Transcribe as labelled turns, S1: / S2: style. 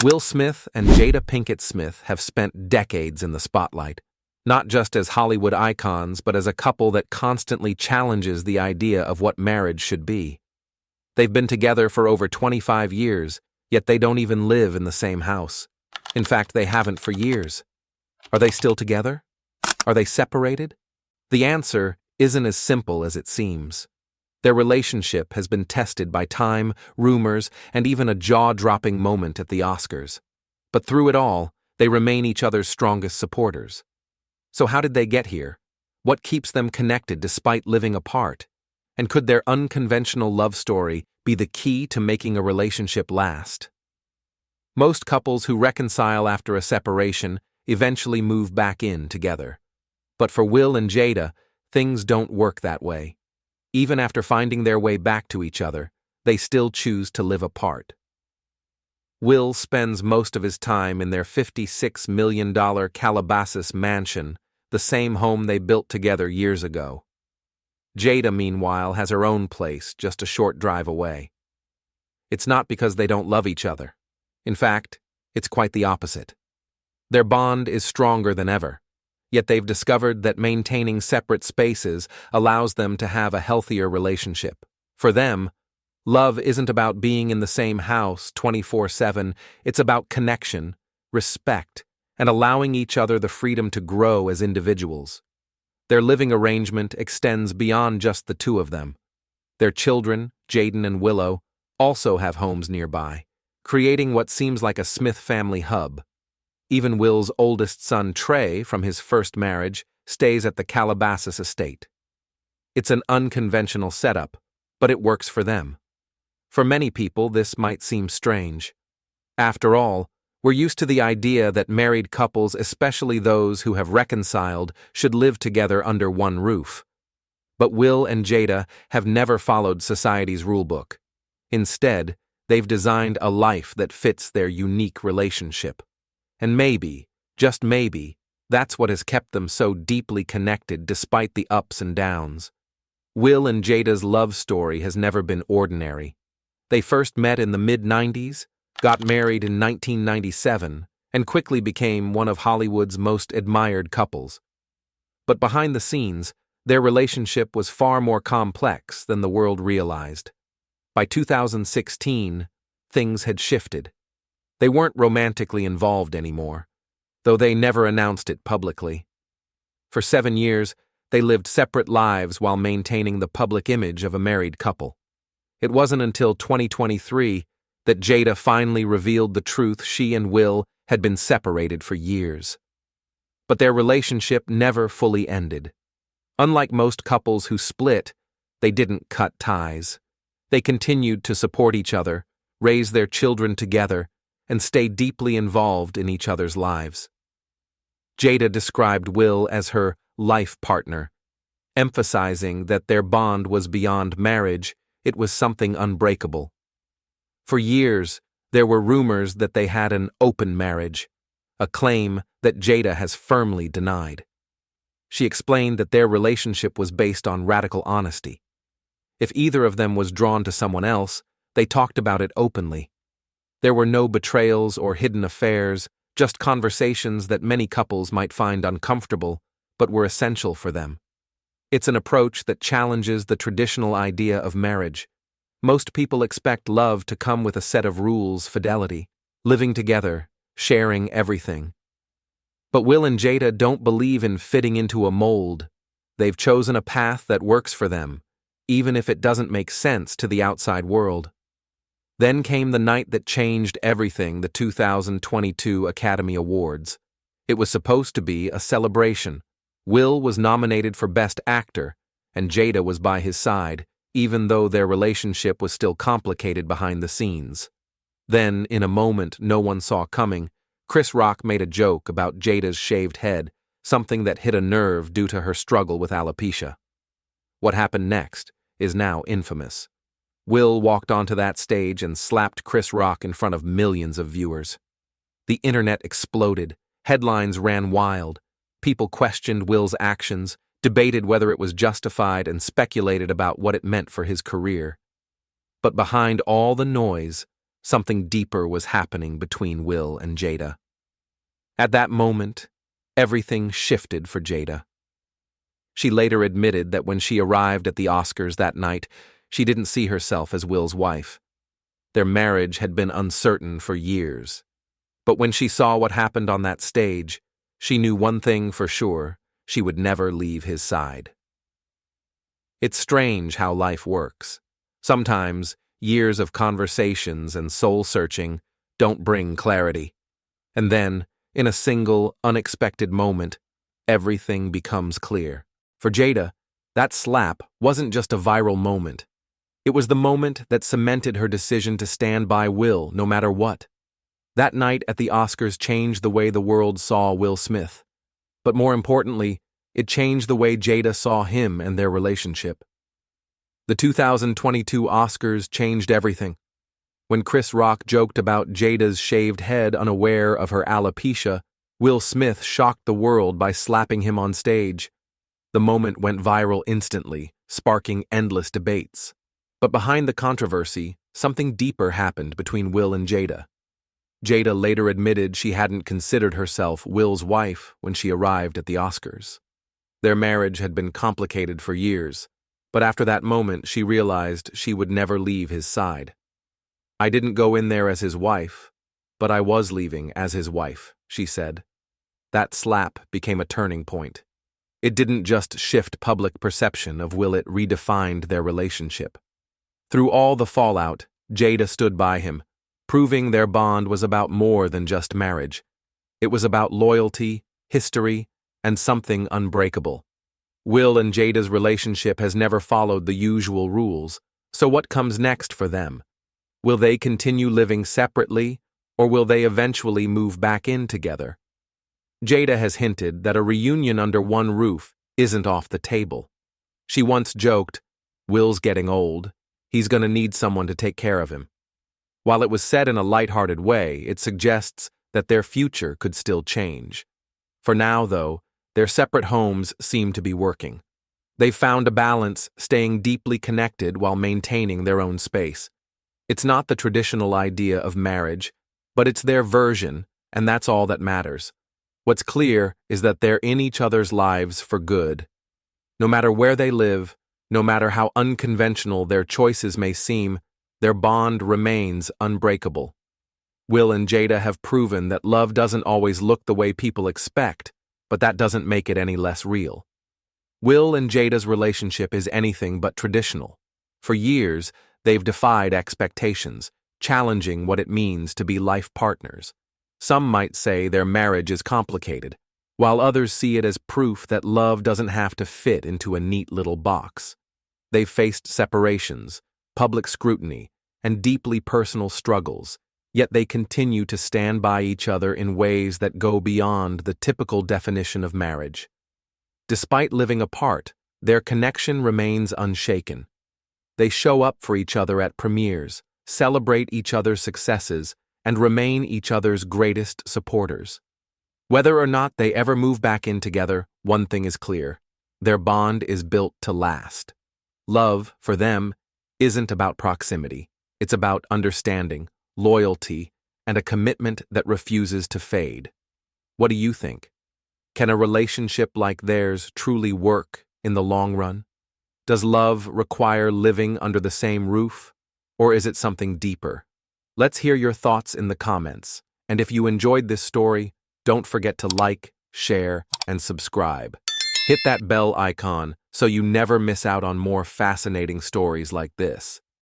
S1: Will Smith and Jada Pinkett Smith have spent decades in the spotlight, not just as Hollywood icons but as a couple that constantly challenges the idea of what marriage should be. They've been together for over 25 years, yet they don't even live in the same house. In fact, they haven't for years. Are they still together? Are they separated? The answer isn't as simple as it seems. Their relationship has been tested by time, rumors, and even a jaw-dropping moment at the Oscars. But through it all, they remain each other's strongest supporters. So how did they get here? What keeps them connected despite living apart? And could their unconventional love story be the key to making a relationship last? Most couples who reconcile after a separation eventually move back in together. But for Will and Jada, things don't work that way. Even after finding their way back to each other, they still choose to live apart. Will spends most of his time in their $56 million Calabasas mansion, the same home they built together years ago. Jada, meanwhile, has her own place just a short drive away. It's not because they don't love each other. In fact, it's quite the opposite. Their bond is stronger than ever. Yet they've discovered that maintaining separate spaces allows them to have a healthier relationship. For them, love isn't about being in the same house 24/7, it's about connection, respect, and allowing each other the freedom to grow as individuals. Their living arrangement extends beyond just the two of them. Their children, Jaden and Willow, also have homes nearby, creating what seems like a Smith family hub. Even Will's oldest son, Trey, from his first marriage, stays at the Calabasas estate. It's an unconventional setup, but it works for them. For many people, this might seem strange. After all, we're used to the idea that married couples, especially those who have reconciled, should live together under one roof. But Will and Jada have never followed society's rulebook. Instead, they've designed a life that fits their unique relationship. And maybe, just maybe, that's what has kept them so deeply connected despite the ups and downs. Will and Jada's love story has never been ordinary. They first met in the mid-90s, got married in 1997, and quickly became one of Hollywood's most admired couples. But behind the scenes, their relationship was far more complex than the world realized. By 2016, things had shifted. They weren't romantically involved anymore, though they never announced it publicly. For 7 years, they lived separate lives while maintaining the public image of a married couple. It wasn't until 2023 that Jada finally revealed the truth: she and Will had been separated for years. But their relationship never fully ended. Unlike most couples who split, they didn't cut ties. They continued to support each other, raise their children together, and stay deeply involved in each other's lives. Jada described Will as her life partner, emphasizing that their bond was beyond marriage, it was something unbreakable. For years, there were rumors that they had an open marriage, a claim that Jada has firmly denied. She explained that their relationship was based on radical honesty. If either of them was drawn to someone else, they talked about it openly. There were no betrayals or hidden affairs, just conversations that many couples might find uncomfortable, but were essential for them. It's an approach that challenges the traditional idea of marriage. Most people expect love to come with a set of rules: fidelity, living together, sharing everything. But Will and Jada don't believe in fitting into a mold. They've chosen a path that works for them, even if it doesn't make sense to the outside world. Then came the night that changed everything: the 2022 Academy Awards. It was supposed to be a celebration. Will was nominated for Best Actor, and Jada was by his side, even though their relationship was still complicated behind the scenes. Then, in a moment no one saw coming, Chris Rock made a joke about Jada's shaved head, something that hit a nerve due to her struggle with alopecia. What happened next is now infamous. Will walked onto that stage and slapped Chris Rock in front of millions of viewers. The internet exploded, headlines ran wild, people questioned Will's actions, debated whether it was justified, and speculated about what it meant for his career. But behind all the noise, something deeper was happening between Will and Jada. At that moment, everything shifted for Jada. She later admitted that when she arrived at the Oscars that night, she didn't see herself as Will's wife. Their marriage had been uncertain for years. But when she saw what happened on that stage, she knew one thing for sure: she would never leave his side. It's strange how life works. Sometimes, years of conversations and soul-searching don't bring clarity. And then, in a single, unexpected moment, everything becomes clear. For Jada, that slap wasn't just a viral moment. It was the moment that cemented her decision to stand by Will no matter what. That night at the Oscars changed the way the world saw Will Smith. But more importantly, it changed the way Jada saw him and their relationship. The 2022 Oscars changed everything. When Chris Rock joked about Jada's shaved head unaware of her alopecia, Will Smith shocked the world by slapping him on stage. The moment went viral instantly, sparking endless debates. But behind the controversy, something deeper happened between Will and Jada. Jada later admitted she hadn't considered herself Will's wife when she arrived at the Oscars. Their marriage had been complicated for years, but after that moment she realized she would never leave his side. "I didn't go in there as his wife, but I was leaving as his wife," she said. That slap became a turning point. It didn't just shift public perception of Will, it redefined their relationship. Through all the fallout, Jada stood by him, proving their bond was about more than just marriage. It was about loyalty, history, and something unbreakable. Will and Jada's relationship has never followed the usual rules, so what comes next for them? Will they continue living separately, or will they eventually move back in together? Jada has hinted that a reunion under one roof isn't off the table. She once joked, "Will's getting old. He's gonna need someone to take care of him." While it was said in a lighthearted way, it suggests that their future could still change. For now, though, their separate homes seem to be working. They've found a balance, staying deeply connected while maintaining their own space. It's not the traditional idea of marriage, but it's their version, and that's all that matters. What's clear is that they're in each other's lives for good. No matter where they live, no matter how unconventional their choices may seem, their bond remains unbreakable. Will and Jada have proven that love doesn't always look the way people expect, but that doesn't make it any less real. Will and Jada's relationship is anything but traditional. For years, they've defied expectations, challenging what it means to be life partners. Some might say their marriage is complicated, while others see it as proof that love doesn't have to fit into a neat little box. They've faced separations, public scrutiny, and deeply personal struggles, yet they continue to stand by each other in ways that go beyond the typical definition of marriage. Despite living apart, their connection remains unshaken. They show up for each other at premieres, celebrate each other's successes, and remain each other's greatest supporters. Whether or not they ever move back in together, one thing is clear: their bond is built to last. Love, for them, isn't about proximity. It's about understanding, loyalty, and a commitment that refuses to fade. What do you think? Can a relationship like theirs truly work in the long run? Does love require living under the same roof, or is it something deeper? Let's hear your thoughts in the comments, and if you enjoyed this story, don't forget to like, share, and subscribe. Hit that bell icon so you never miss out on more fascinating stories like this.